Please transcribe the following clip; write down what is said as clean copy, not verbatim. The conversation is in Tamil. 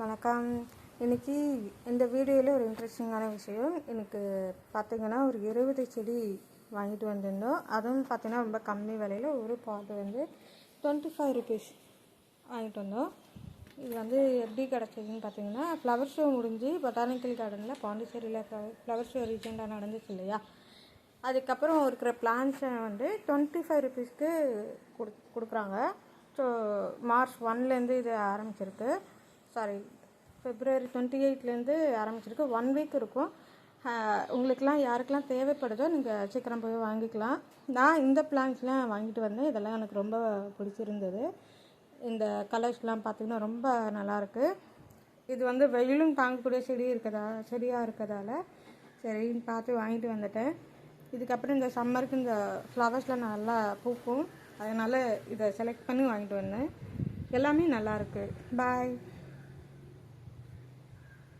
வணக்கம். இன்றைக்கி இந்த வீடியோவில் ஒரு இன்ட்ரெஸ்டிங்கான விஷயம். எனக்கு பார்த்திங்கன்னா ஒரு 20 செடி வாங்கிட்டு வந்திருந்தோம். அதுவும் பார்த்திங்கன்னா ரொம்ப கம்மி விலையில் ஒரு பாட்டு வந்து 25 ருபீஸ் வாங்கிட்டு வந்தோம். இது வந்து எப்படி கிடச்சதுன்னு பார்த்திங்கன்னா, ஃப்ளவர் ஷோ முடிஞ்சு பொட்டானிக்கல் கார்டனில் பாண்டிச்சேரியில் ஃப்ளவர் ஷோ ரீசெண்டாக நடந்துச்சு இல்லையா, அதுக்கப்புறம் இருக்கிற பிளான்ஸை வந்து 25 ருபீஸ்க்கு கொடுக்குறாங்க. ஸோ மார்ச் 1லேருந்து இது ஆரம்பிச்சிருக்கு. February 28லேருந்து ஆரம்பிச்சிருக்கு. 1 வீக் இருக்கும். உங்களுக்கெலாம் யாருக்கெல்லாம் தேவைப்படுதோ நீங்கள் சீக்கிரம் போய் வாங்கிக்கலாம். நான் இந்த பிளான்ஸ்லாம் வாங்கிட்டு வந்தேன். இதெல்லாம் எனக்கு ரொம்ப பிடிச்சிருந்தது. இந்த கலர்ஸ்லாம் பார்த்திங்கன்னா ரொம்ப நல்லாயிருக்கு. இது வந்து வெயிலும் தாங்கக்கூடிய செடியாக இருக்கிறதால சரின்னு பார்த்து வாங்கிட்டு வந்துட்டேன். இதுக்கப்புறம் இந்த சம்மருக்கு இந்த ஃப்ளவர்ஸ்லாம் நல்லா பூக்கும். அதனால் இதை செலக்ட் பண்ணி வாங்கிட்டு வந்தேன். எல்லாமே நல்லாயிருக்கு. பாய்.